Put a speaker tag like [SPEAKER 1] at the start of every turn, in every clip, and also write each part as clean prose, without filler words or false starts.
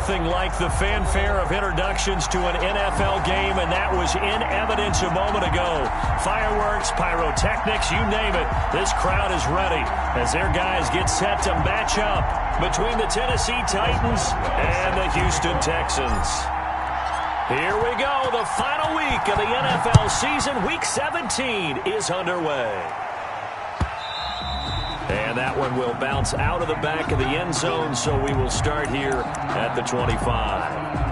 [SPEAKER 1] nothing like the fanfare of introductions to an NFL game, and that was in evidence a moment ago. Fireworks, pyrotechnics, you name it. This crowd is ready as their guys get set to match up between the Tennessee Titans and the Houston Texans. Here we go. The final week of the NFL season. Week 17 is underway. And that one will bounce out of the back of the end zone, so we will start here at the 25.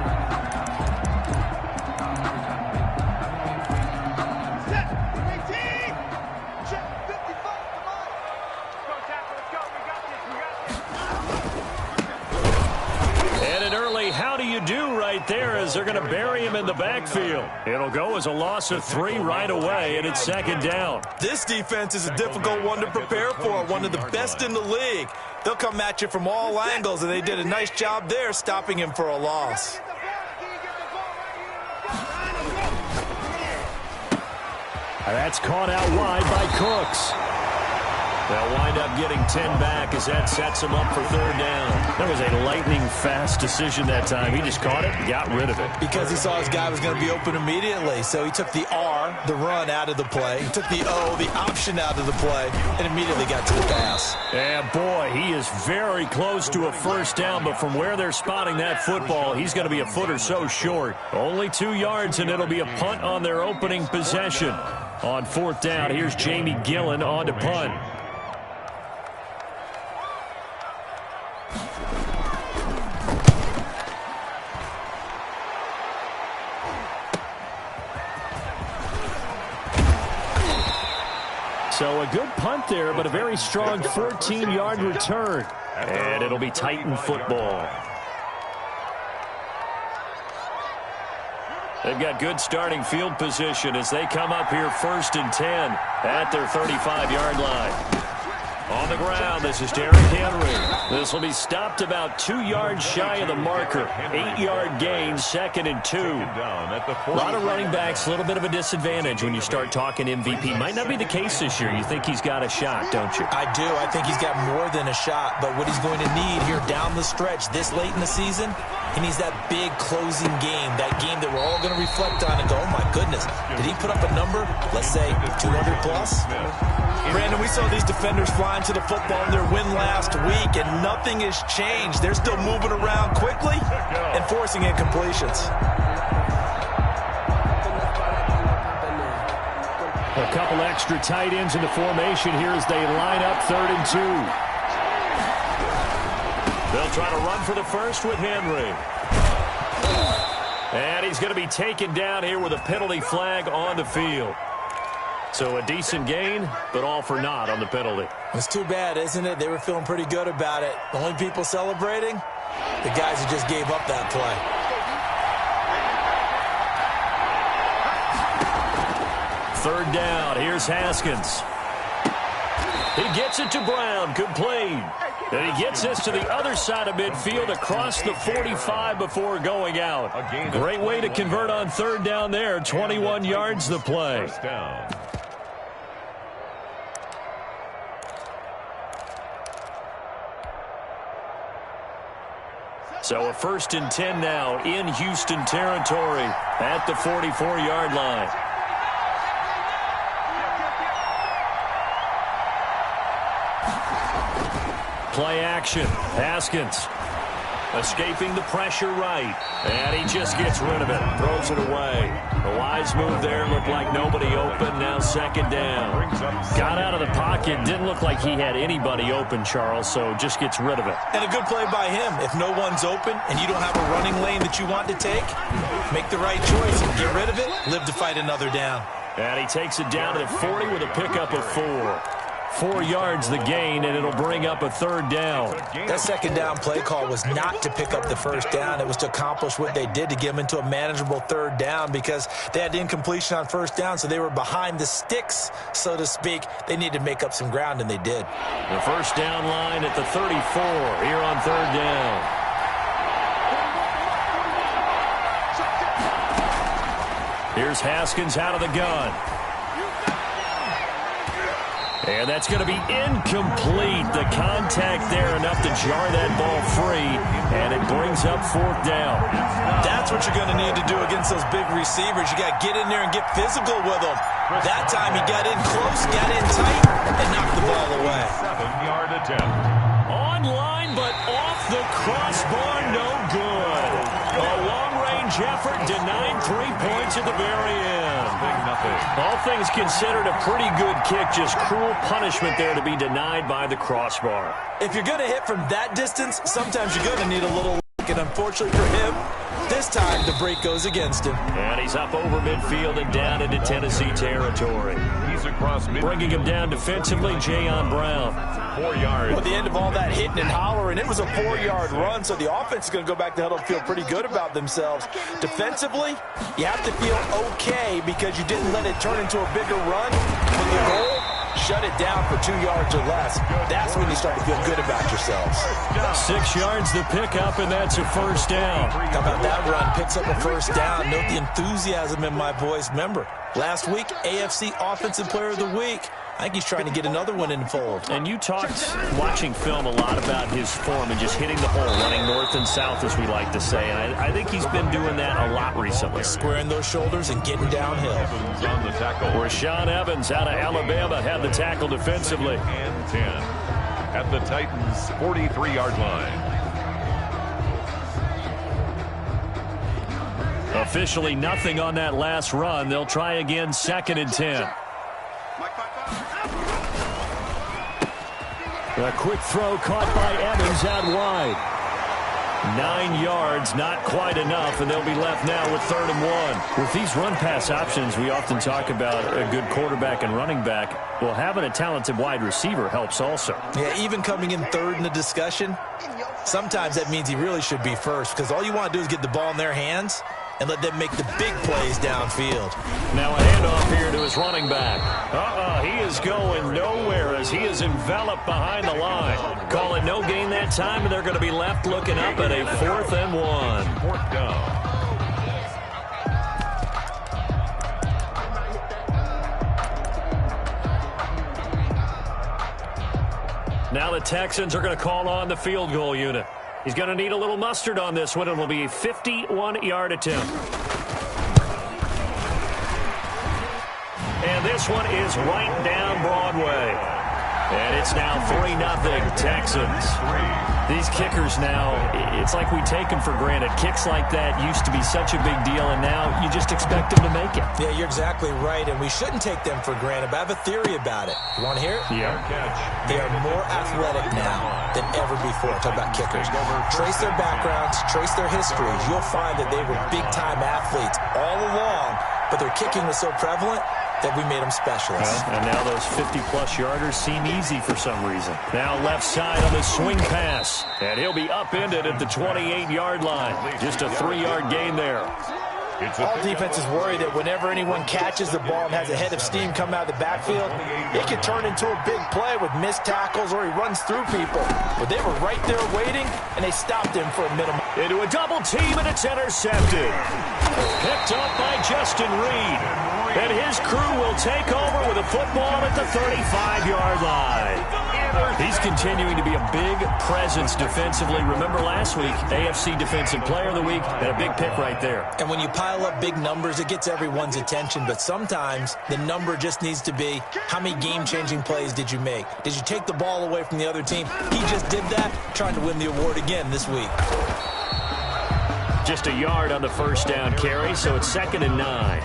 [SPEAKER 1] There as they're going to bury him in the backfield. It'll go as a loss of 3 right away, and it's second down.
[SPEAKER 2] This defense is a difficult one to prepare for, one of the best in the league. They'll come at you from all angles, and they did a nice job there stopping him for a loss.
[SPEAKER 1] That's caught out wide by Cooks. They'll wind up getting 10 back as that sets him up for third down. That was a lightning-fast decision that time. He just caught it and got rid of it.
[SPEAKER 2] Because he saw his guy was going to be open immediately. So he took the R, the run, out of the play. He took the O, the option, out of the play, and immediately got to the pass.
[SPEAKER 1] Yeah, boy, he is very close to a first down, but from where they're spotting that football, he's going to be a foot or so short. Only 2 yards, and it'll be a punt on their opening possession. On fourth down, here's Jamie Gillen on to punt. So a good punt there, but a very strong 14-yard return. And it'll be Titan football. They've got good starting field position as they come up here first and 10 at their 35-yard line. On the ground, this is Derrick Henry. This will be stopped about 2 yards shy of the marker. 8-yard gain, second and 2. A lot of running backs, a little bit of a disadvantage when you start talking MVP. Might not be the case this year. You think he's got a shot, don't you?
[SPEAKER 2] I do. I think he's got more than a shot. But what he's going to need here down the stretch this late in the season, he needs that big closing game, that game that we're all going to reflect on and go, oh, my goodness, did he put up a number, let's say, 200 plus? Brandon, we saw these defenders flying to the football in their win last week, and nothing has changed. They're still moving around quickly and forcing incompletions.
[SPEAKER 1] A couple extra tight ends in the formation here as they line up third and 2. They'll try to run for the first with Henry. And he's going to be taken down here with a penalty flag on the field. So a decent gain, but all for naught on the penalty.
[SPEAKER 2] It's too bad, isn't it? They were feeling pretty good about it. The only people celebrating, the guys who just gave up that play.
[SPEAKER 1] Third down, here's Haskins. He gets it to Brown, complete. And he gets this to the other side of midfield across the 45 before going out. Great way to convert on third down there. 21 yards the play. So a first and 10 now in Houston territory at the 44-yard line. Play action. Haskins escaping the pressure right. And he just gets rid of it. Throws it away. A wise move there. Looked like nobody open. Now second down. Got out of the pocket. Didn't look like he had anybody open, Charles, so just gets rid of it.
[SPEAKER 2] And a good play by him. If no one's open and you don't have a running lane that you want to take, make the right choice and get rid of it. Live to fight another down.
[SPEAKER 1] And he takes it down to the 40 with a pickup of 4. 4 yards the gain, and it'll bring up a third down.
[SPEAKER 2] That second down play call was not to pick up the first down. It was to accomplish what they did to get them into a manageable third down because they had incompletion on first down, so they were behind the sticks, so to speak. They needed to make up some ground, and they did.
[SPEAKER 1] The first down line at the 34 here on third down. Here's Haskins out of the gun. And that's going to be incomplete. The contact there enough to jar that ball free, and it brings up fourth down.
[SPEAKER 2] That's what you're going to need to do against those big receivers. You got to get in there and get physical with them. That time he got in close, got in tight, and knocked the ball away.
[SPEAKER 3] 7-yard attempt.
[SPEAKER 1] On line, but off the crossbar, no good. A long-range effort denied 3 points at the very end. All things considered, a pretty good kick, just cruel punishment there to be denied by the crossbar.
[SPEAKER 2] If you're going to hit from that distance, sometimes you're going to need a little luck, and unfortunately for him, this time the break goes against him.
[SPEAKER 1] And he's up over midfield and down into Tennessee territory.
[SPEAKER 3] He's across midfield.
[SPEAKER 1] Bringing him down defensively, Jayon Brown.
[SPEAKER 3] 4 yards.
[SPEAKER 2] Well, at the end of all that hitting and hollering, it was a 4-yard run, so the offense is going to go back to huddle and feel pretty good about themselves. Defensively, you have to feel okay because you didn't let it turn into a bigger run. But the goal, shut it down for 2 yards or less. That's when you start to feel good about yourselves.
[SPEAKER 1] 6 yards the pickup, and that's a first down.
[SPEAKER 2] How about that run? Picks up a first down. Note the enthusiasm in my voice. Remember, last week, AFC Offensive Player of the Week. I think he's trying to get another one in the fold.
[SPEAKER 1] And you talked, watching film, a lot about his form and just hitting the hole, running north and south, as we like to say. And I think he's been doing that a lot recently.
[SPEAKER 2] Squaring those shoulders and getting downhill.
[SPEAKER 3] Evans on the tackle.
[SPEAKER 1] Rashaan Evans out of Alabama had the tackle defensively.
[SPEAKER 3] And 10 at the Titans' 43-yard line.
[SPEAKER 1] Officially nothing on that last run. They'll try again, 2nd and 10. A quick throw caught by Evans out wide. 9 yards, not quite enough, and they'll be left now with 3rd and 1. With these run-pass options, we often talk about a good quarterback and running back. Well, having a talented wide receiver helps also.
[SPEAKER 2] Yeah, even coming in 3rd in the discussion, sometimes that means he really should be first because all you want to do is get the ball in their hands and let them make the big plays downfield.
[SPEAKER 1] Now a handoff here to his running back. He is going nowhere as he is enveloped behind the line. Call it no gain that time, and they're going to be left looking up at a 4th and 1.
[SPEAKER 3] 4th down.
[SPEAKER 1] Now the Texans are going to call on the field goal unit. He's going to need a little mustard on this one. It will be a 51-yard attempt. And this one is right down Broadway. And it's now 3-0 Texans. These kickers now, it's like we take them for granted. Kicks like that used to be such a big deal, and now you just expect them to make it.
[SPEAKER 2] Yeah, you're exactly right, and we shouldn't take them for granted, but I have a theory about it. You want to hear it?
[SPEAKER 1] Yeah.
[SPEAKER 2] They are more athletic now than ever before. Talk about kickers. Trace their backgrounds, trace their histories. You'll find that they were big-time athletes all along, but their kicking was so prevalent that we made them specialists.
[SPEAKER 1] And now those 50-plus yarders seem easy for some reason. Now left side on the swing pass. And he'll be upended at the 28-yard line. Just a 3-yard gain there.
[SPEAKER 2] All defenses worry that whenever anyone catches the ball and has a head of steam come out of the backfield, it can turn into a big play with missed tackles or he runs through people. But they were right there waiting, and they stopped him for a minimum.
[SPEAKER 1] Into a double team, and it's intercepted. Picked up by Justin Reed. And his crew will take over with a football at the 35-yard line. He's continuing to be a big presence defensively. Remember last week, AFC Defensive Player of the Week, and a big pick right there.
[SPEAKER 2] And when you pile up big numbers, it gets everyone's attention. But sometimes the number just needs to be, how many game-changing plays did you make? Did you take the ball away from the other team? He just did that, trying to win the award again this week.
[SPEAKER 1] Just a yard on the first down carry, so it's 2nd and 9.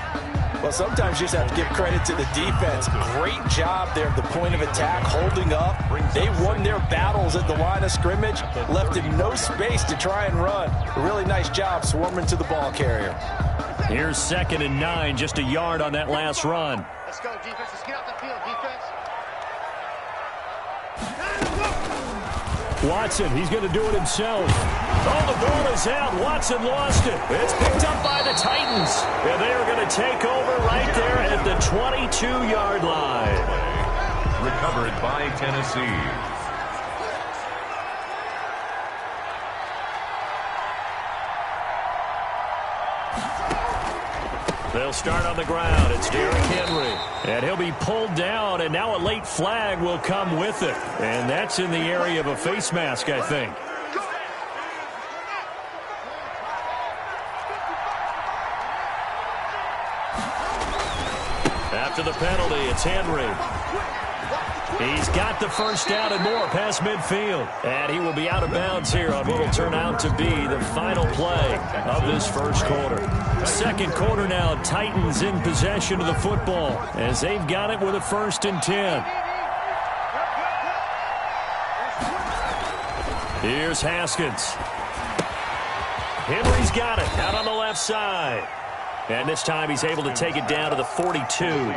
[SPEAKER 2] Well, sometimes you just have to give credit to the defense. Great job there at the point of attack, holding up. They won their battles at the line of scrimmage, left him no space to try and run. A really nice job swarming to the ball carrier.
[SPEAKER 1] Here's 2nd and 9, just a yard on that last run.
[SPEAKER 4] Let's go, defense. Let's get out the field, defense.
[SPEAKER 1] Watson, he's going to do it himself. Oh, the ball is out. Watson lost it. It's picked up by the Titans. And they are going to take over right there at the 22-yard line.
[SPEAKER 3] Recovered by Tennessee.
[SPEAKER 1] They'll start on the ground. It's Derrick Henry. And he'll be pulled down, and now a late flag will come with it. And that's in the area of a face mask, I think. After the penalty, it's Henry. He's got the first down and more past midfield. And he will be out of bounds here on what will turn out to be the final play of this first quarter. Second quarter now, Titans in possession of the football as they've got it with a 1st and 10. Here's Haskins. Henry's got it out on the left side. And this time he's able to take it down to the 42.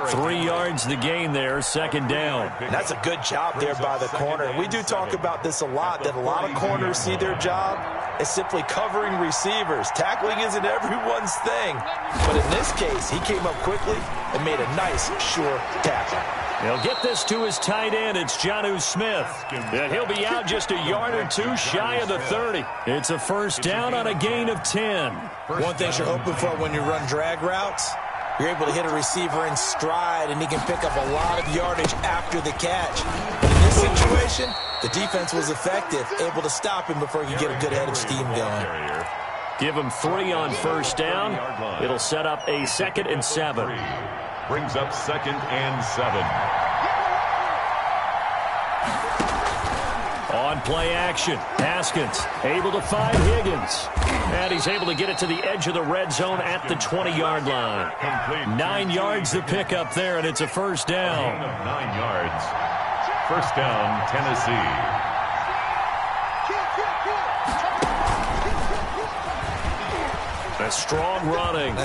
[SPEAKER 1] 3 yards the gain there, 2nd down.
[SPEAKER 2] And that's a good job there by the corner. And we do talk about this a lot, that a lot of corners see their job as simply covering receivers. Tackling isn't everyone's thing. But in this case, he came up quickly and made a nice, sure tackle.
[SPEAKER 1] He'll get this to his tight end. It's Jonnu Smith. And he'll be out just a yard or two shy of the 30. It's a 1st down on a gain of 10.
[SPEAKER 2] One thing you're hoping for when you run drag routes, you're able to hit a receiver in stride, and he can pick up a lot of yardage after the catch. But in this situation, the defense was effective, able to stop him before he could get a good head of steam going.
[SPEAKER 1] Give him 3 on 1st down. It'll set up a 2nd and 7.
[SPEAKER 3] Brings up 2nd and 7.
[SPEAKER 1] On play action, Haskins able to find Higgins. And he's able to get it to the edge of the red zone at the 20-yard line. 9 yards the pickup there, and it's a 1st down.
[SPEAKER 3] 9 yards. 1st down, Tennessee.
[SPEAKER 1] A strong running.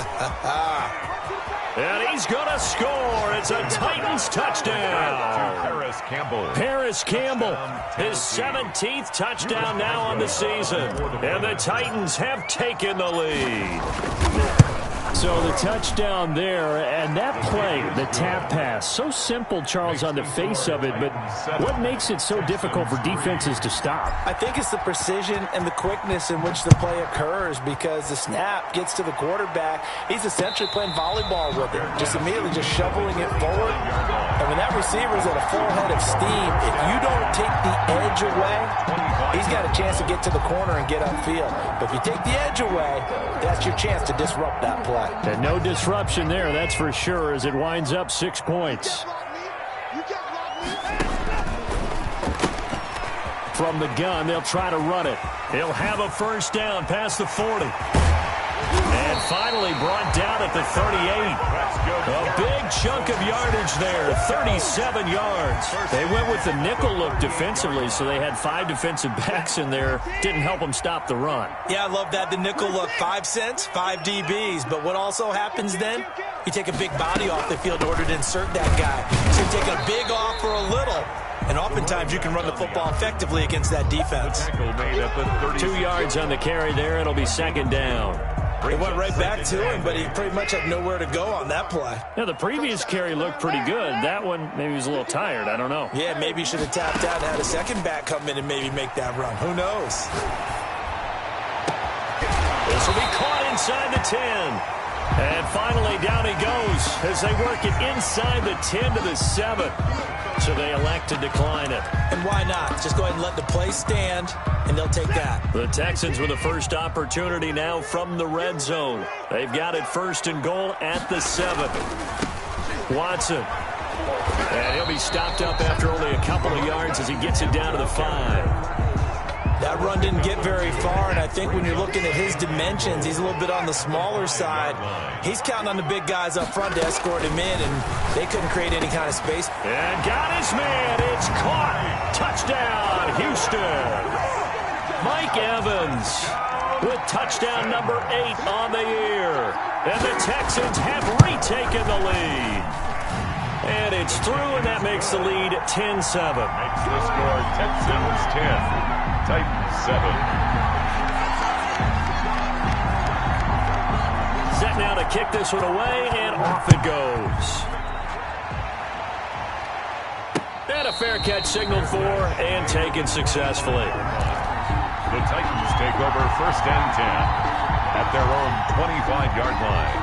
[SPEAKER 1] And he's going to score. It's a Titans touchdown. Paris Campbell, his 17th touchdown now on the season. And the Titans have taken the lead. So the touchdown there, and that play, the tap pass, so simple, Charles, on the face of it, but what makes it so difficult for defenses to stop?
[SPEAKER 2] I think it's the precision and the quickness in which the play occurs, because the snap gets to the quarterback. He's essentially playing volleyball with it, just immediately just shoveling it forward. And when that receiver's at a full head of steam, if you don't take the edge away, he's got a chance to get to the corner and get upfield. But if you take the edge away, that's your chance to disrupt that play.
[SPEAKER 1] And no disruption there, that's for sure, as it winds up 6 points. From the gun, they'll try to run it. He'll have a 1st down past the 40. And finally brought down at the 38. A big chunk of yardage there, 37 yards. They went with the nickel look defensively, so they had 5 defensive backs in there. Didn't help them stop the run.
[SPEAKER 2] Yeah, I love that, the nickel look. 5 cents, 5 DBs. But what also happens then? You take a big body off the field in order to insert that guy. So you take a big off for a little. And oftentimes you can run the football effectively against that defense.
[SPEAKER 1] 2 yards on the carry there. It'll be 2nd down.
[SPEAKER 2] It went right back to him, but he pretty much had nowhere to go on that play.
[SPEAKER 1] Yeah, the previous carry looked pretty good. That one, maybe he was a little tired. I don't know.
[SPEAKER 2] Yeah, maybe he should have tapped out and had a second back come in and maybe make that run. Who knows?
[SPEAKER 1] This will be caught inside the 10. And finally, down he goes as they work it inside the 10 to the 7. So they elect to decline it.
[SPEAKER 2] And why not? Just go ahead and let the play stand, and they'll take that.
[SPEAKER 1] The Texans with the first opportunity now from the red zone. They've got it 1st and goal at the 7. Watson. And he'll be stopped up after only a couple of yards as he gets it down to the 5.
[SPEAKER 2] That run didn't get very far, and I think when you're looking at his dimensions, he's a little bit on the smaller side. He's counting on the big guys up front to escort him in, and they couldn't create any kind of space.
[SPEAKER 1] And got his man. It's caught. Touchdown, Houston. Mike Evans with touchdown number 8 on the year. And the Texans have retaken the lead. And it's through, and that makes the lead 10-7.
[SPEAKER 3] Makes the score Texans 10. Titans 7.
[SPEAKER 1] Set now to kick this one away, and off it goes. And a fair catch signaled for and taken successfully.
[SPEAKER 3] The Titans take over 1st and 10 at their own 25-yard line.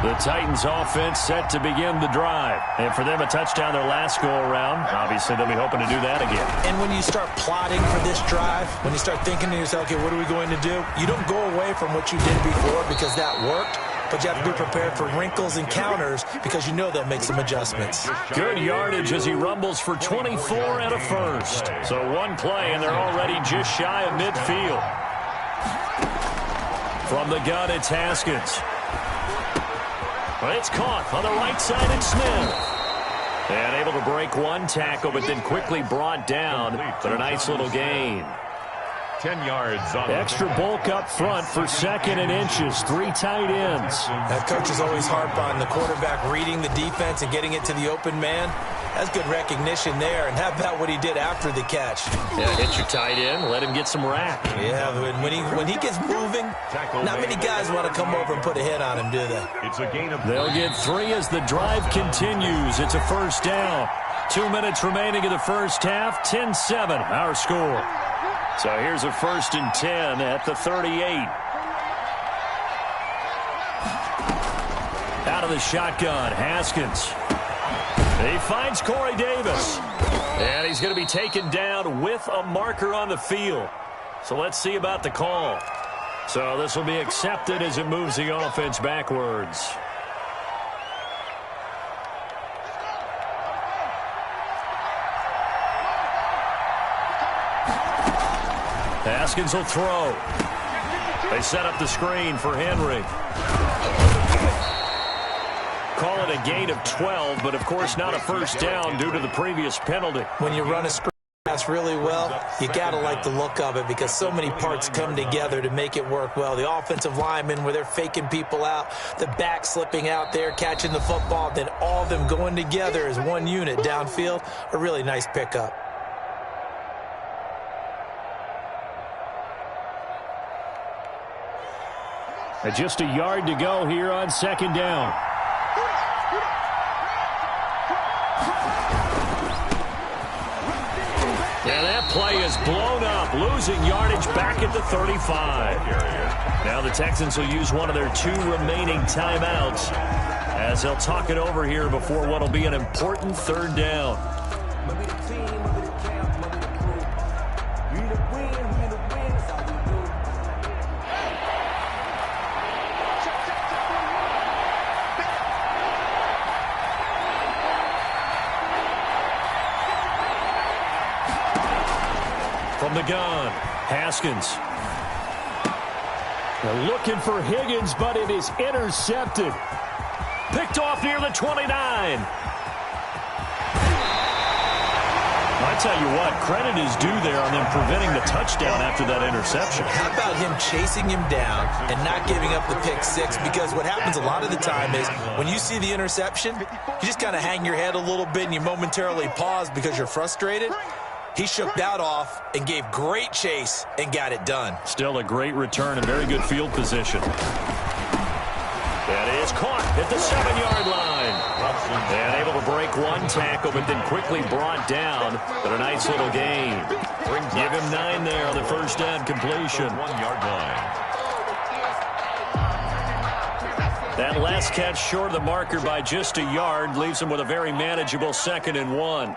[SPEAKER 1] The Titans offense set to begin the drive. And for them, a touchdown their last go-around. Obviously, they'll be hoping to do that again.
[SPEAKER 2] And when you start plotting for this drive, when you start thinking to yourself, okay, what are we going to do? You don't go away from what you did before because that worked. But you have to be prepared for wrinkles and counters because you know they'll make some adjustments.
[SPEAKER 1] Good yardage as he rumbles for 24 and a first. So one play, and they're already just shy of midfield. From the gun, it's Haskins. It's caught on the right side, and Smith. And able to break one tackle, but then quickly brought down. But a nice little gain.
[SPEAKER 3] 10 yards on
[SPEAKER 1] extra bulk up front for second and inches. 3 tight ends.
[SPEAKER 2] That coaches always harp on the quarterback reading the defense and getting it to the open man. That's good recognition there. And how about what he did after the catch?
[SPEAKER 1] Yeah, hit your tight end, let him get some rack.
[SPEAKER 2] Yeah, when he gets moving, not many guys want to come over and put a hit on him, do they?
[SPEAKER 3] It's a gain of
[SPEAKER 1] They'll get 3 as the drive continues. It's a first down. 2 minutes remaining in the first half. 10-7, our score. So here's a 1st and 10 at the 38. Out of the shotgun, Haskins. He finds Corey Davis. And he's going to be taken down with a marker on the field. So let's see about the call. So this will be accepted as it moves the offense backwards. Haskins will throw. They set up the screen for Henry. Call it a gain of 12, but of course not a first down due to the previous penalty.
[SPEAKER 2] When you run a screen pass really well, you got to like the look of it because so many parts come together to make it work well. The offensive linemen, where they're faking people out, the back slipping out there, catching the football, then all of them going together as one unit downfield. A really nice pickup.
[SPEAKER 1] And just a yard to go here on second down. And that play is blown up, losing yardage back at the 35. Now the Texans will use one of their 2 remaining timeouts as they'll talk it over here before what will be an important 3rd down. From the gun, Haskins. They're looking for Higgins, but it is intercepted. Picked off near the 29. I tell you what, credit is due there on them preventing the touchdown after that interception.
[SPEAKER 2] How about him chasing him down and not giving up the pick 6? Because what happens a lot of the time is when you see the interception, you just kind of hang your head a little bit and you momentarily pause because you're frustrated. He shook that off and gave great chase and got it done.
[SPEAKER 1] Still a great return and very good field position. That is caught at the 7-yard line. And able to break one tackle, but then quickly brought down. But a nice little gain. Give him 9 there on the first down completion.
[SPEAKER 3] 1-yard line.
[SPEAKER 1] That last catch short of the marker by just a yard leaves him with a very manageable 2nd and 1.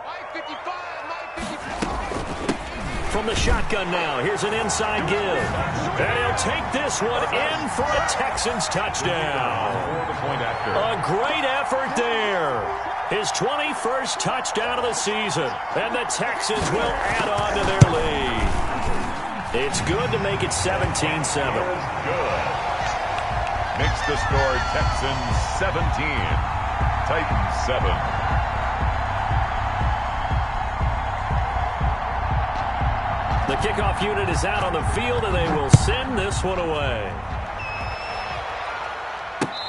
[SPEAKER 1] From the shotgun now, here's an inside give. And he'll take this one in for a Texans touchdown. A great effort there. His 21st touchdown of the season. And the Texans will add on to their lead. It's good to make it 17-7.
[SPEAKER 3] Good. Makes the score Texans 17. Titans 7.
[SPEAKER 1] The kickoff unit is out on the field, and they will send this one away.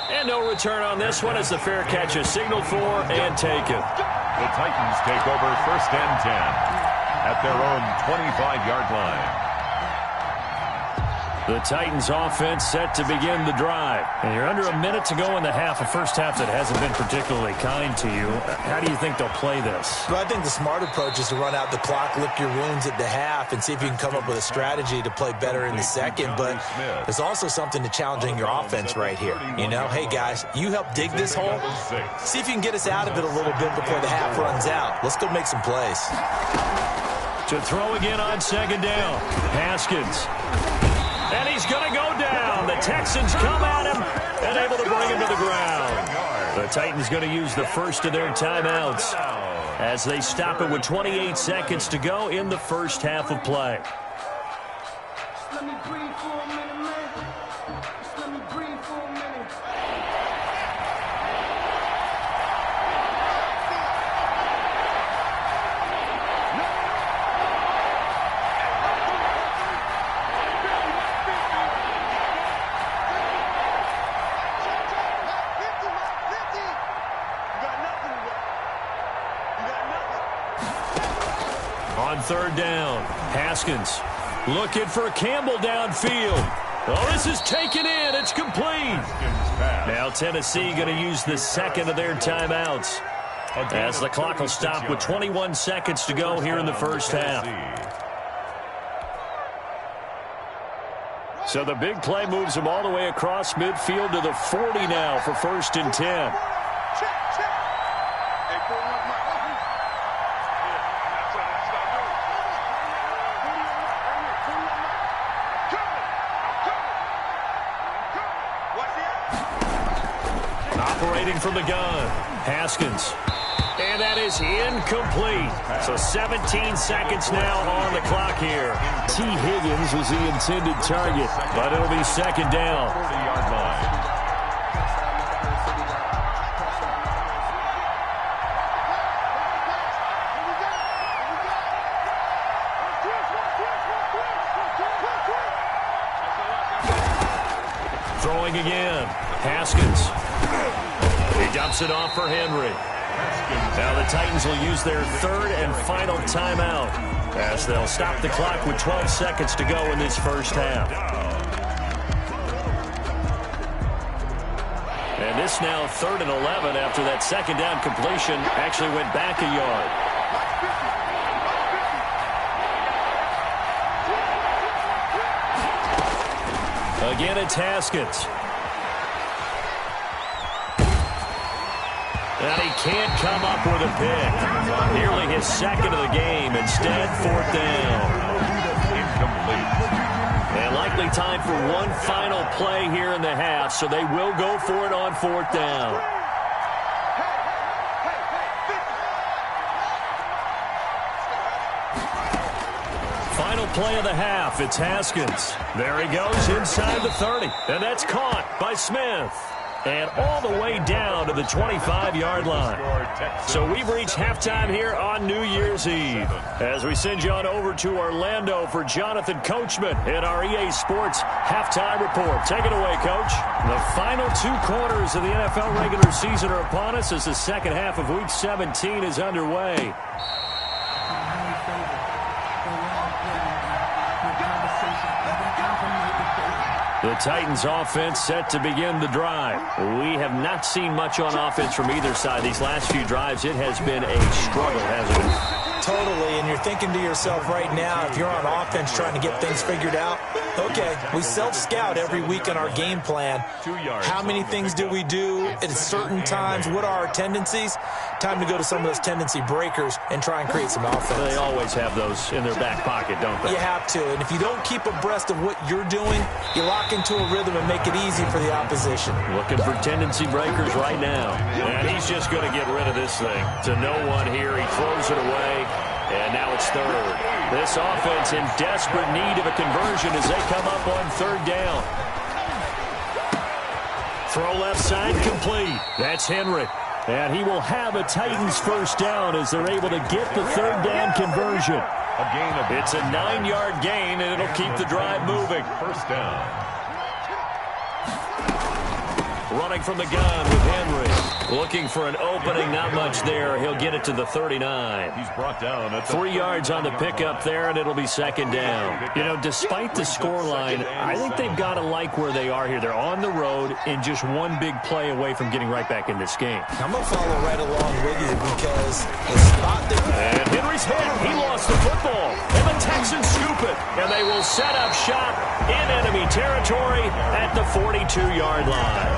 [SPEAKER 1] And no return on this one as the fair catch is signaled for and taken.
[SPEAKER 3] The Titans take over 1st and 10 at their own 25-yard line.
[SPEAKER 1] The Titans offense set to begin the drive. And you're under a minute to go in the half, a first half that hasn't been particularly kind to you. How do you think they'll play this?
[SPEAKER 2] Well, I think the smart approach is to run out the clock, lick your wounds at the half, and see if you can come up with a strategy to play better in the second. But there's also something to challenging your offense right here. You know, hey, guys, you help dig this hole. See if you can get us out of it a little bit before the half runs out. Let's go make some plays.
[SPEAKER 1] To throw again on second down. Haskins. And he's going to go down. The Texans come at him and able to bring him to the ground. The Titans going to use the first of their timeouts as they stop it with 28 seconds to go in the first half of play.
[SPEAKER 5] Let me breathe for a minute, man. Just let me breathe for a minute.
[SPEAKER 1] On third down, Haskins looking for Campbell downfield. Oh, this is taken in. It's complete. Now Tennessee going to use the second of their timeouts as the clock will stop with 21 seconds to go here in the first half. So the big play moves them all the way across midfield to the 40 now for 1st and 10. Operating from the gun, Haskins. And that is incomplete. So 17 seconds now on the clock here. T. Higgins was the intended target, but it'll be second down.
[SPEAKER 3] 40-yard line.
[SPEAKER 1] Throwing again, Haskins. He dumps it off for Henry. Now the Titans will use their third and final timeout as they'll stop the clock with 12 seconds to go in this first half. And this now 3rd and 11 after that second down completion actually went back a yard. Again, it's Haskins. And he can't come up with a pick. Nearly his second of the game. Instead, 4th down.
[SPEAKER 3] Incomplete.
[SPEAKER 1] And likely time for one final play here in the half, so they will go for it on 4th down. Final play of the half. It's Haskins. There he goes inside the 30. And that's caught by Smith. And all the way down to the 25-yard line. So we've reached halftime here on New Year's Eve. As we send you on over to Orlando for Jonathan Coachman in our EA Sports Halftime Report. Take it away, Coach. The final 2 quarters of the NFL regular season are upon us as the second half of Week 17 is underway. The Titans offense set to begin the drive. We have not seen much on offense from either side. These last few drives, it has been a struggle, hasn't it?
[SPEAKER 2] Totally, and you're thinking to yourself right now, if you're on offense trying to get things figured out, okay, we self-scout every week in our game plan. How many things do we do at certain times? What are our tendencies? Time to go to some of those tendency breakers and try and create some offense.
[SPEAKER 1] They always have those in their back pocket, don't they?
[SPEAKER 2] You have to, and if you don't keep abreast of what you're doing, you lock into a rhythm and make it easy for the opposition.
[SPEAKER 1] Looking for tendency breakers right now. And he's just going to get rid of this thing. To no one here. He throws it away. And now it's 3rd. This offense in desperate need of a conversion as they come up on 3rd down. Throw left side complete. That's Henry. And he will have a Titans first down as they're able to get the 3rd down conversion. It's a 9-yard gain, and it'll keep the drive moving.
[SPEAKER 3] First down.
[SPEAKER 1] Running from the gun with Henry. Looking for an opening, not much there. He'll get it to the 39.
[SPEAKER 3] He's brought down at the
[SPEAKER 1] 3 yards on the pickup there, and it'll be second down. You know, despite the scoreline, I think they've got to like where they are here. They're on the road and just one big play away from getting right back in this game.
[SPEAKER 2] I'm going to follow right along with you because the spot that...
[SPEAKER 1] And Henry's hit. He lost the football. And the Texans scoop it. And they will set up shop in enemy territory at the 42-yard line.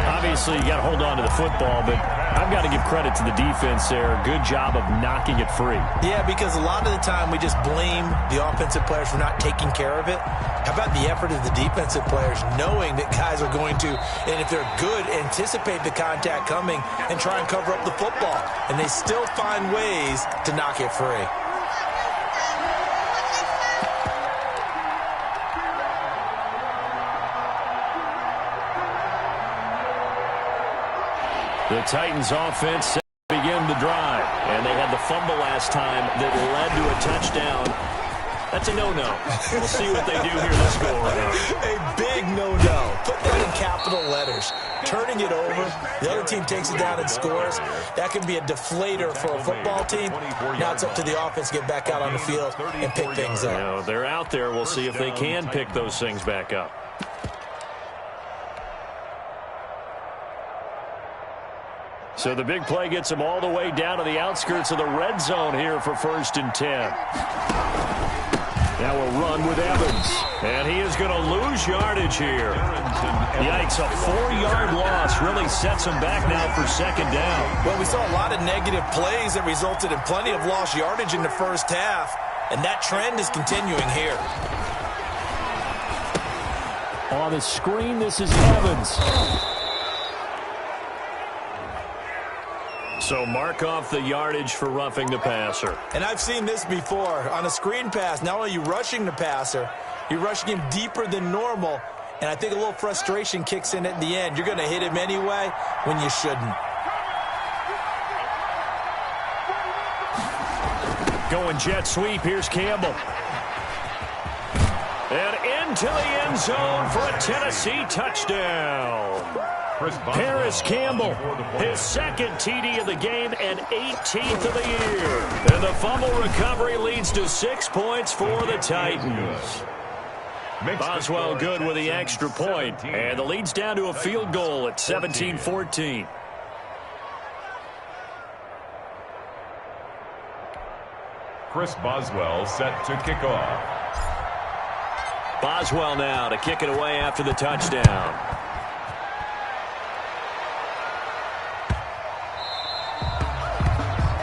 [SPEAKER 1] Obviously, you got to hold on to the football, but I've got to give credit to the defense there. Good job of knocking it free.
[SPEAKER 2] Yeah, because a lot of the time we just blame the offensive players for not taking care of it. How about the effort of the defensive players knowing that guys are going to, and if they're good, anticipate the contact coming and try and cover up the football. And they still find ways to knock it free.
[SPEAKER 1] The Titans offense begin the drive, and they had the fumble last time that led to a touchdown. That's a no-no. We'll see what they do here this go around.
[SPEAKER 2] A big no-no. Put that in capital letters. Turning it over, the other team takes it down and scores. That can be a deflator for a football team. Now it's up to the offense to get back out on the field and pick things up.
[SPEAKER 1] You know, they're out there. We'll see if they can pick those things back up. So the big play gets him all the way down to the outskirts of the red zone here for 1st and 10. Now a run with Evans. And he is going to lose yardage here. Yikes, a 4-yard loss really sets him back now for 2nd down.
[SPEAKER 2] Well, we saw a lot of negative plays that resulted in plenty of lost yardage in the first half. And that trend is continuing here.
[SPEAKER 1] On the screen, this is Evans. So mark off the yardage for roughing the passer.
[SPEAKER 2] And I've seen this before. On a screen pass, not only are you rushing the passer, you're rushing him deeper than normal. And I think a little frustration kicks in at the end. You're going to hit him anyway when you shouldn't.
[SPEAKER 1] Going jet sweep. Here's Campbell. And into the end zone for a Tennessee touchdown. Paris Campbell, his 2nd TD of the game and 18th of the year. And the fumble recovery leads to 6 points for the Titans. Boswell good with the extra point, and the lead's down to a field goal at 17-14.
[SPEAKER 3] Chris Boswell set to kick off.
[SPEAKER 1] Boswell now to kick it away after the touchdown.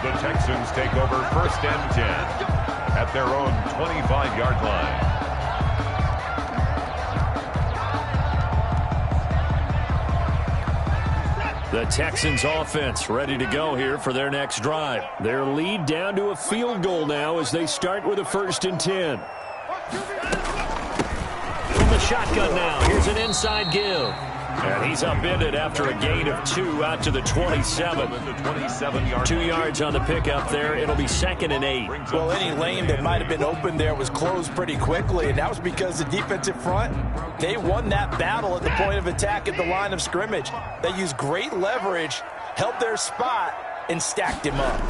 [SPEAKER 3] The Texans take over 1st and 10 at their own 25-yard line.
[SPEAKER 1] The Texans offense ready to go here for their next drive. Their lead down to a field goal now as they start with a 1st and 10. From the shotgun now, here's an inside give. And he's upended after a gain of 2 out to the 27. 2 yards on the pickup there. It'll be 2nd and 8.
[SPEAKER 2] Well, any lane that might have been open there was closed pretty quickly, and that was because the defensive front, they won that battle at the point of attack at the line of scrimmage. They used great leverage, held their spot, and stacked him up.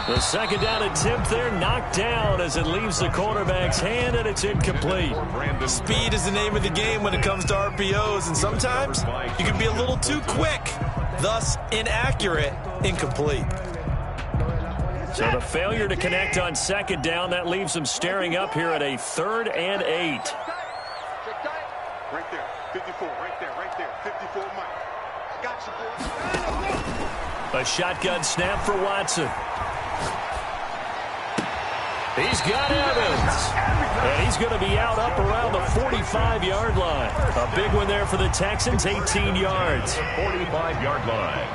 [SPEAKER 1] The 2nd down attempt there knocked down as it leaves the quarterback's hand, and it's incomplete.
[SPEAKER 2] Speed is the name of the game when it comes to RPOs, and sometimes you can be a little too quick, thus inaccurate, incomplete.
[SPEAKER 1] So the failure to connect on 2nd down, that leaves them staring up here at a 3rd and 8.
[SPEAKER 4] Right there, 54, right there, 54, Mike. Got you, boy.
[SPEAKER 1] A shotgun snap for Watson. He's got Evans. And he's going to be out up around the 45-yard line. A big one there for the Texans, 18 yards.
[SPEAKER 3] 45-yard line.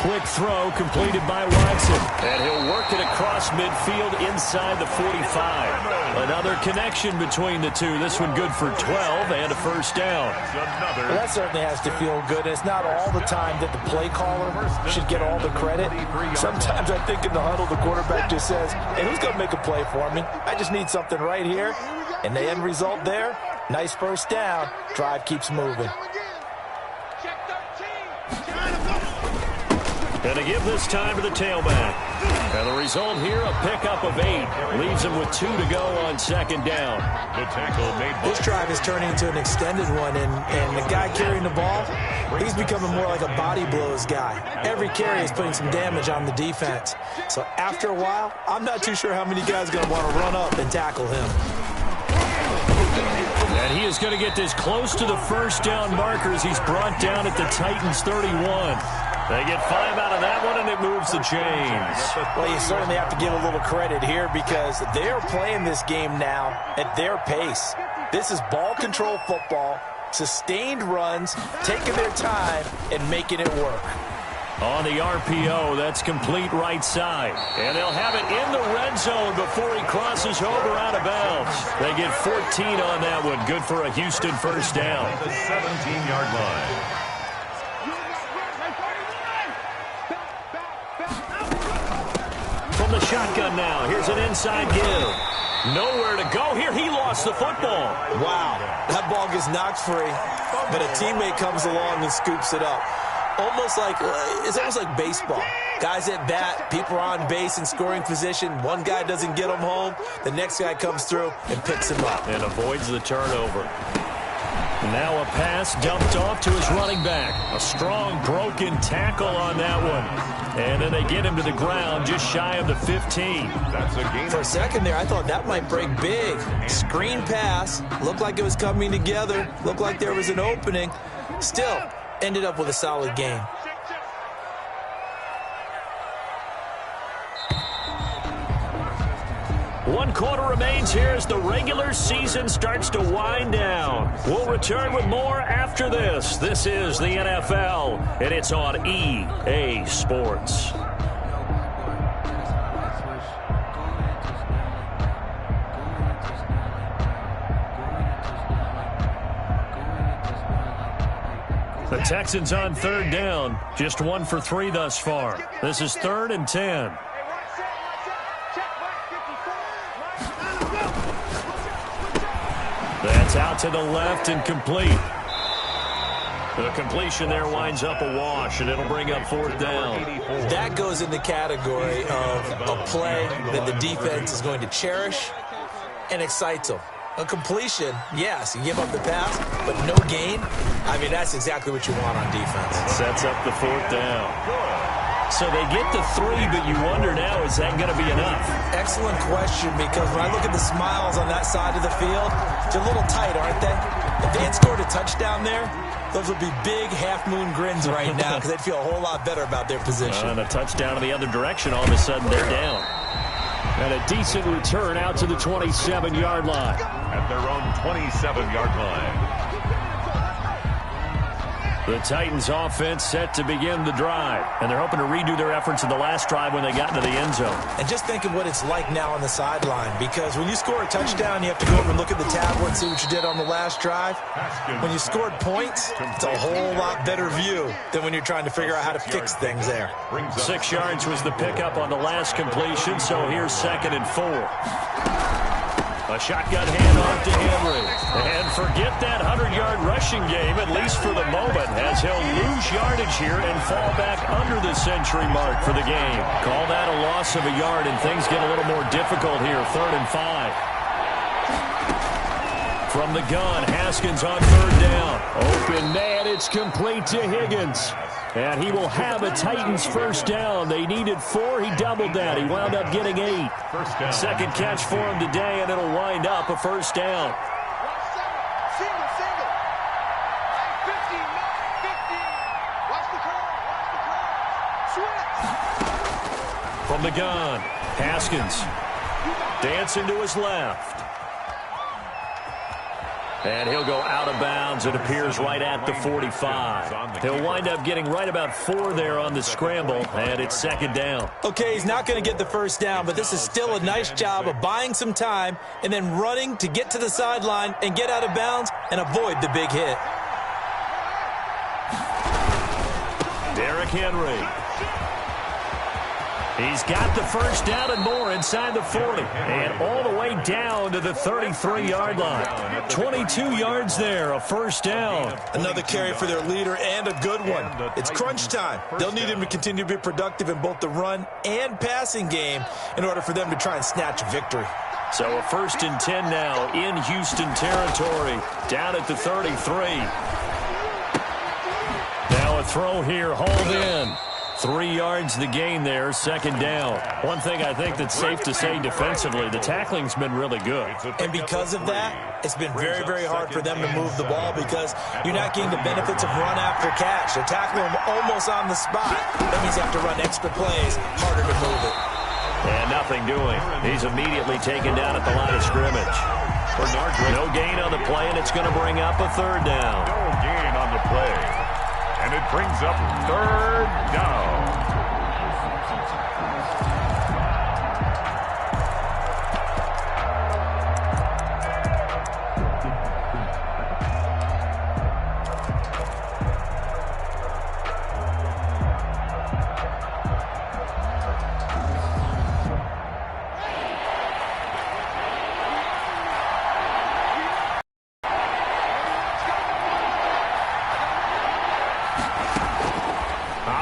[SPEAKER 1] Quick throw completed by Watson. And he'll work it across midfield inside the 45. Another connection between the two. This one good for 12 and a 1st down.
[SPEAKER 2] Well, that certainly has to feel good. It's not all the time that the play caller should get all the credit. Sometimes I think in the huddle the quarterback just says, hey, who's going to make a play for me? I just need something right here. And the end result there, nice first down. Drive keeps moving.
[SPEAKER 1] And to give this time to the tailback. And the result here, a pickup of 8. Leaves him with 2 to go on second down.
[SPEAKER 3] The tackle made by...
[SPEAKER 2] This drive is turning into an extended one, and the guy carrying the ball, he's becoming more like a body blows guy. Every carry is putting some damage on the defense. So after a while, I'm not too sure how many guys are going to want to run up and tackle him.
[SPEAKER 1] And he is going to get this close to the first down marker as he's brought down at the Titans 31. They get 5 out of that one, and it moves the chains.
[SPEAKER 2] Well, you certainly have to give a little credit here because they're playing this game now at their pace. This is ball control football, sustained runs, taking their time, and making it work.
[SPEAKER 1] On the RPO, that's complete right side. And they'll have it in the red zone before he crosses over out of bounds. They get 14 on that one. Good for a Houston first down.
[SPEAKER 3] The 17-yard line.
[SPEAKER 1] From the shotgun now, here's an inside give. Nowhere to go here. He lost the football.
[SPEAKER 2] Wow, that ball gets knocked free, but a teammate comes along and scoops it up. It's almost like baseball. Guys at bat, people are on base in scoring position. One guy doesn't get him home. The next guy comes through and picks him up.
[SPEAKER 1] And avoids the turnover. Now a pass dumped off to his running back. A strong broken tackle on that one. And then they get him to the ground just shy of the 15.
[SPEAKER 3] That's a gain.
[SPEAKER 2] For a second there, I thought that might break big. Screen pass. Looked like it was coming together. Looked like there was an opening. Still, ended up with a solid game.
[SPEAKER 1] One quarter remains here as the regular season starts to wind down. We'll return with more after this. This is the NFL, and it's on EA Sports. The Texans on third down, just 1 for 3 thus far. This is 3rd and 10. That's out to the left and complete. The completion there winds up a wash, and it'll bring up 4th down.
[SPEAKER 2] That goes in the category of a play that the defense is going to cherish and excites them. A completion, yes, you give up the pass, but no gain. I mean, that's exactly what you want on defense.
[SPEAKER 1] Sets up the 4th down. So they get the 3, but you wonder now, is that going to be enough?
[SPEAKER 2] Excellent question, because when I look at the smiles on that side of the field, they're a little tight, aren't they? If they had scored a touchdown there, those would be big half-moon grins right now because they'd feel a whole lot better about their position.
[SPEAKER 1] And a touchdown in the other direction, all of a sudden they're down. And a decent return out to the 27-yard line.
[SPEAKER 3] At their own 27-yard line.
[SPEAKER 1] The Titans offense set to begin the drive. And they're hoping to redo their efforts in the last drive when they got into the end zone.
[SPEAKER 2] And just think of what it's like now on the sideline. Because when you score a touchdown, you have to go over and look at the tablet and see what you did on the last drive. When you scored points, it's a whole lot better view than when you're trying to figure out how to fix things there.
[SPEAKER 1] 6 yards was the pickup on the last completion, so here's 2nd and 4. A shotgun handoff to Henry. And forget that 100-yard rushing game, at least for the moment, as he'll lose yardage here and fall back under the century mark for the game. Call that a loss of a yard, and things get a little more difficult here. 3rd and 5. From the gun, Haskins on 3rd down. Open man, it's complete to Higgins. And he will have a Titans first down. They needed 4. He doubled that. He wound up getting 8. Second catch for him today, and it'll wind up a first down. From the gun, Haskins dancing to his left. And he'll go out of bounds. It appears right at the 45. He'll wind up getting right about 4 there on the scramble, and it's 2nd down.
[SPEAKER 2] Okay, he's not going to get the first down, but this is still a nice job of buying some time and then running to get to the sideline and get out of bounds and avoid the big hit.
[SPEAKER 1] Derrick Henry. He's got the first down and more inside the 40. And all the way down to the 33-yard line. 22 yards there, a first down.
[SPEAKER 2] Another carry for their leader and a good one. It's crunch time. They'll need him to continue to be productive in both the run and passing game in order for them to try and snatch a victory.
[SPEAKER 1] So a 1st and 10 now in Houston territory, down at the 33. Now a throw here, hauled in. 3 yards the gain there, 2nd down. One thing I think that's safe to say defensively, the tackling's been really good.
[SPEAKER 2] And because of that, it's been very, very hard for them to move the ball because you're not getting the benefits of run after catch. They're tackling them almost on the spot. That means you have to run extra plays, harder to move it.
[SPEAKER 1] And nothing doing. He's immediately taken down at the line of scrimmage. No gain on the play, and it's going to bring up a 3rd down.
[SPEAKER 3] No gain on the play. And it brings up 3rd down.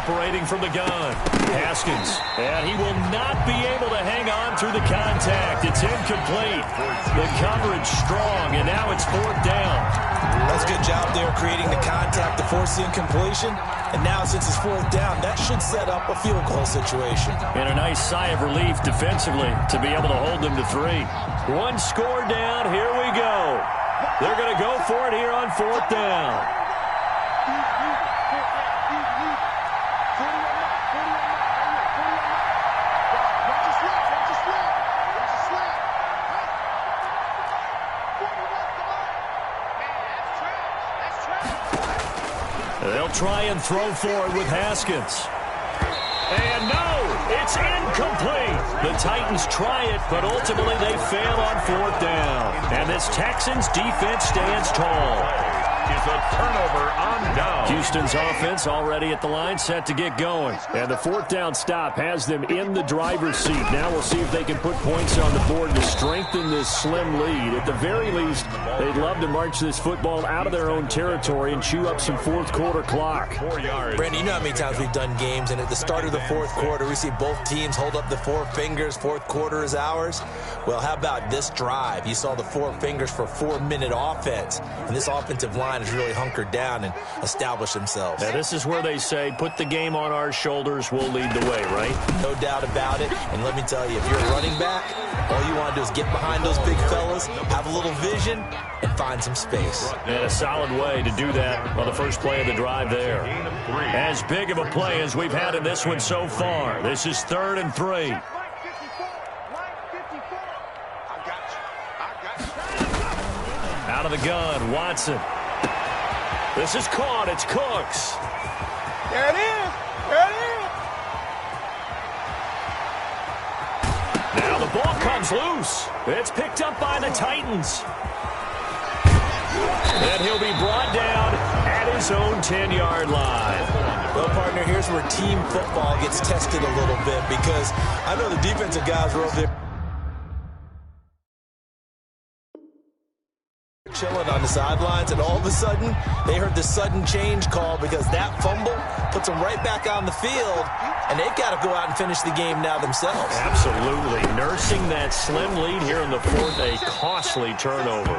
[SPEAKER 1] Operating from the gun, Haskins, and he will not be able to hang on through the contact. It's incomplete. The coverage strong, and now it's 4th down.
[SPEAKER 2] That's a good job there creating the contact to force the incompletion. And now since it's 4th down, that should set up a field goal situation.
[SPEAKER 1] And a nice sigh of relief defensively to be able to hold them to 3. 1 score down, here we go. They're going to go for it here on 4th down. They'll try and throw for it with Haskins. And no, it's incomplete. The Titans try it, but ultimately they fail on 4th down. And this Texans defense stands tall.
[SPEAKER 3] Is a turnover on down.
[SPEAKER 1] Houston's offense already at the line, set to get going. And the 4th down stop has them in the driver's seat. Now we'll see if they can put points on the board to strengthen this slim lead. At the very least, they'd love to march this football out of their own territory and chew up some 4th quarter clock.
[SPEAKER 3] 4 yards.
[SPEAKER 2] Randy, you know how many times we've done games, and at the start of the 4th quarter, we see both teams hold up the 4 fingers, 4th quarter is ours. Well, how about this drive? You saw the 4 fingers for a 4-minute offense, and this offensive line has really hunkered down and established themselves.
[SPEAKER 1] Now, this is where they say, put the game on our shoulders, we'll lead the way, right?
[SPEAKER 2] No doubt about it, and let me tell you, if you're a running back, all you want to do is get behind those big fellas, have a little vision, and find some space.
[SPEAKER 1] And a solid way to do that on the first play of the drive there. As big of a play as we've had in this one so far. This is 3rd and 3. Out of the gun, Watson. This is caught. It's Cooks.
[SPEAKER 5] There it is. There it is.
[SPEAKER 1] Now the ball comes loose. It's picked up by the Titans. And he'll be brought down at his own 10-yard line.
[SPEAKER 2] Well, partner, here's where team football gets tested a little bit because I know the defensive guys were over there chilling on the sidelines, and all of a sudden they heard the sudden change call because that fumble puts them right back on the field, and they've got to go out and finish the game now themselves.
[SPEAKER 1] Absolutely. Nursing that slim lead here in the 4th, a costly turnover.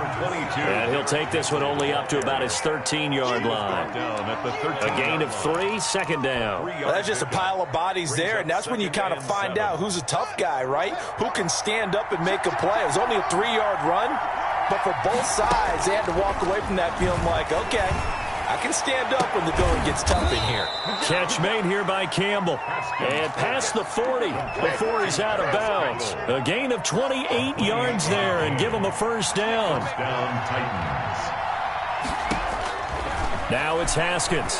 [SPEAKER 1] And he'll take this one only up to about his 13-yard line. A gain of 3, 2nd down.
[SPEAKER 2] Well, that's just a pile of bodies there, and that's when you kind of find out who's a tough guy, right? Who can stand up and make a play. It was only a 3-yard run, but for both sides, they had to walk away from that feeling like, okay, I can stand up when the going gets tough in here.
[SPEAKER 1] Catch made here by Campbell. And past the 40 before he's out of bounds. A gain of 28 yards there and give him a first down. Now it's Haskins.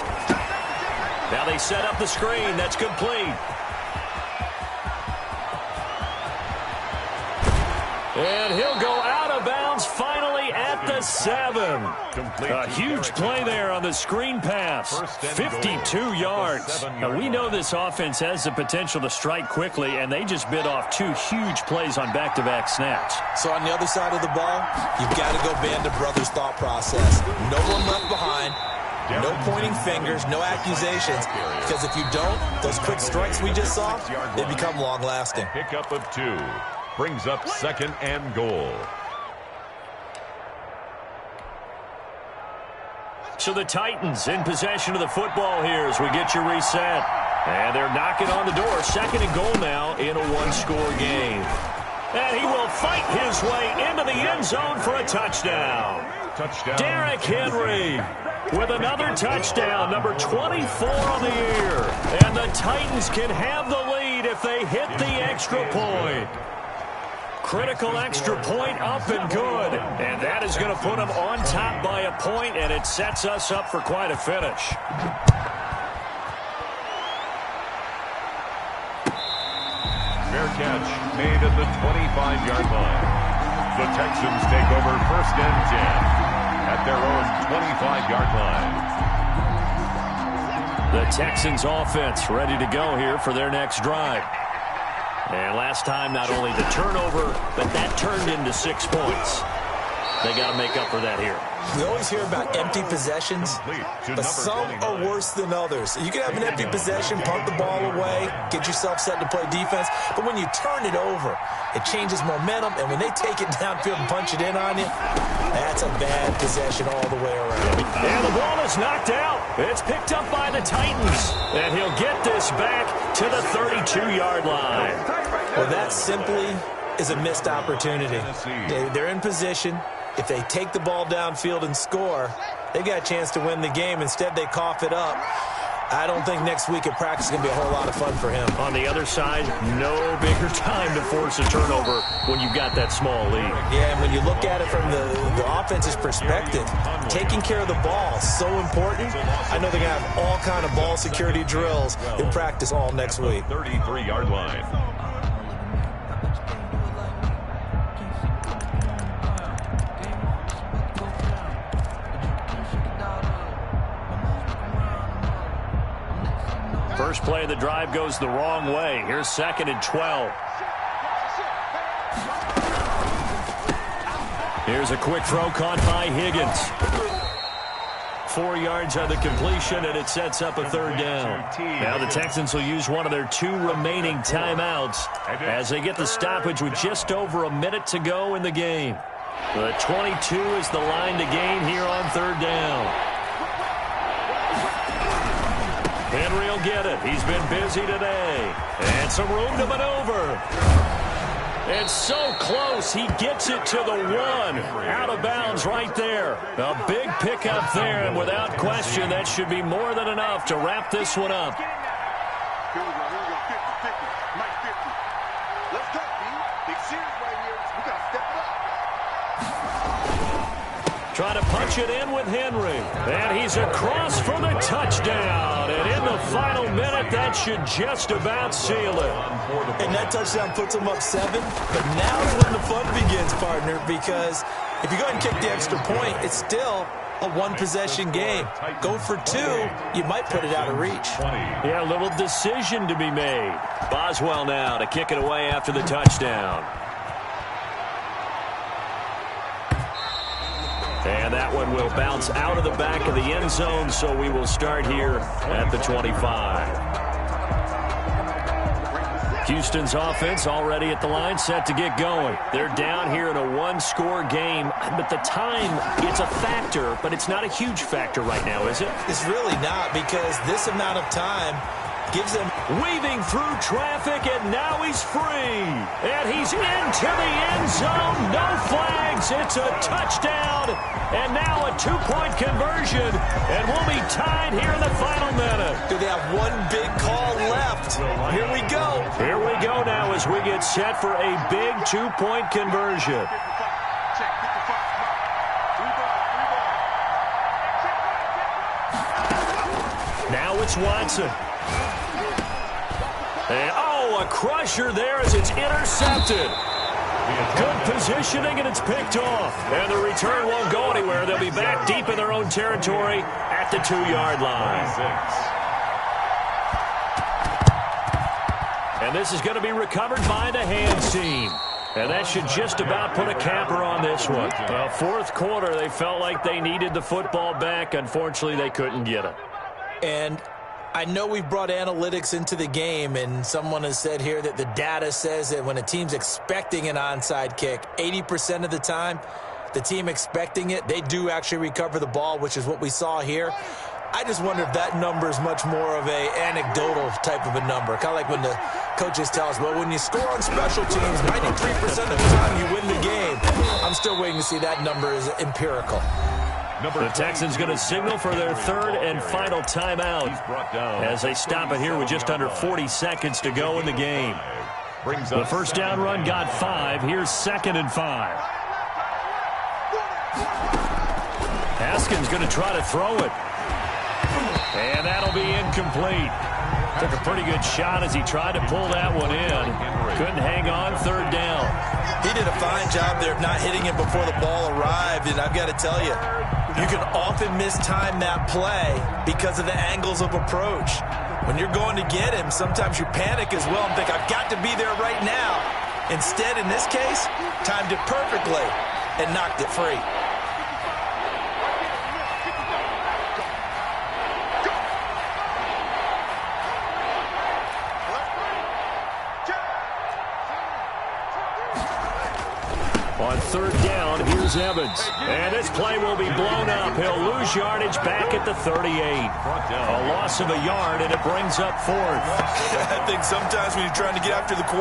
[SPEAKER 1] Now they set up the screen. That's complete. And he'll go out of bounds finally at the 7. A huge play there on the screen pass. 52 yards. Now, we know this offense has the potential to strike quickly, and they just bit off 2 huge plays on back-to-back snaps.
[SPEAKER 2] So on the other side of the ball, you've got to go band of brothers thought process. No one left behind. No pointing fingers, no accusations, because if you don't, those quick strikes we just saw, they become long-lasting.
[SPEAKER 3] Pickup of 2 brings up 2nd and goal.
[SPEAKER 1] So the Titans in possession of the football here as we get you reset. And they're knocking on the door. 2nd and goal now in a one-score game. And he will fight his way into the end zone for a touchdown. Derrick Henry with another touchdown, number 24 on the year. And the Titans can have the lead if they hit the extra point. Critical extra point up and good. And that is going to put them on top by a point, and it sets us up for quite a finish.
[SPEAKER 3] Fair catch made at the 25-yard line. The Texans take over 1st and 10 at their own 25-yard line.
[SPEAKER 1] The Texans offense ready to go here for their next drive. And last time, not only the turnover, but that turned into 6 points. They got to make up for that here.
[SPEAKER 2] We always hear about empty possessions, but some are worse than others. You can have an empty possession, punt the ball away, get yourself set to play defense, but when you turn it over, it changes momentum, and when they take it downfield and punch it in on you, that's a bad possession all the way around.
[SPEAKER 1] And the ball is knocked out. It's picked up by the Titans, and he'll get this back to the 32-yard line.
[SPEAKER 2] Well, that simply is a missed opportunity. They're in position. If they take the ball downfield and score, they got a chance to win the game. Instead, they cough it up. I don't think next week at practice is going to be a whole lot of fun for him.
[SPEAKER 1] On the other side, no bigger time to force a turnover when you've got that small lead.
[SPEAKER 2] Yeah, and when you look at it from the offense's perspective, taking care of the ball is so important. I know they're going to have all kind of ball security drills in practice all next week.
[SPEAKER 3] 33-yard line.
[SPEAKER 1] First play of the drive goes the wrong way. Here's 2nd and 12. Here's a quick throw caught by Higgins. 4 yards on the completion, and it sets up a 3rd down. Now the Texans will use one of their 2 remaining timeouts as they get the stoppage with just over a minute to go in the game. The 22 is the line to gain here on 3rd down. Henry will get it. He's been busy today. And some room to maneuver. And so close, he gets it to the 1. Out of bounds right there. A big pickup there, and without question, that should be more than enough to wrap this one up.
[SPEAKER 4] Here we go. 50, Mike 50. Let's go, B. Big series right here. We got to step up.
[SPEAKER 1] Trying to punch it in with Henry. And he's across for the touchdown. And in the final minute, that should just about seal it.
[SPEAKER 2] And that touchdown puts them up 7. But now is when the fun begins, partner, because if you go ahead and kick the extra point, it's still a one-possession game. Go for 2, you might put it out of reach.
[SPEAKER 1] Yeah, a little decision to be made. Boswell now to kick it away after the touchdown. And that one will bounce out of the back of the end zone, so we will start here at the 25. Houston's offense already at the line, set to get going. They're down here in a one-score game, but the time, it's a factor, but it's not a huge factor right now, is it?
[SPEAKER 2] It's really not, because this amount of time gives them...
[SPEAKER 1] Weaving through traffic, and now he's free. And he's into the end zone. No flags. It's a touchdown. And now a 2-point conversion. And we'll be tied here in the final minute.
[SPEAKER 2] Do they have one big call left? Here we go.
[SPEAKER 1] Here we go now as we get set for a big 2-point conversion. Now it's Watson. And, a crusher there as it's intercepted. Good positioning, and it's picked off. And the return won't go anywhere. They'll be back deep in their own territory at the 2-yard line. And this is going to be recovered by the hands team. And that should just about put a capper on this one. Fourth quarter, they felt like they needed the football back. Unfortunately, they couldn't get it.
[SPEAKER 2] And I know we've brought analytics into the game, and someone has said here that the data says that when a team's expecting an onside kick, 80% of the time, the team expecting it, they do actually recover the ball, which is what we saw here. I just wonder if that number is much more of a anecdotal type of a number. Kind of like when the coaches tell us, well, when you score on special teams, 93% of the time you win the game. I'm still waiting to see that number is empirical.
[SPEAKER 1] The Texans going to signal for their third and final timeout as they stop it here with just under 40 seconds to go in the game. The first down run got 5. Here's 2nd and 5. Haskins going to try to throw it. And that'll be incomplete. Took a pretty good shot as he tried to pull that one in. Couldn't hang on. 3rd down.
[SPEAKER 2] He did a fine job there of not hitting it before the ball arrived, and I've got to tell you, you can often mistime that play because of the angles of approach. When you're going to get him, sometimes you panic as well and think, I've got to be there right now. Instead, in this case, timed it perfectly and knocked it free.
[SPEAKER 1] On 3rd down, here's Evans. And this play will be blown up. He'll lose yardage back at the 38. A loss of a yard, and it brings up 4th.
[SPEAKER 2] I think sometimes when you're trying to get after the quarterback,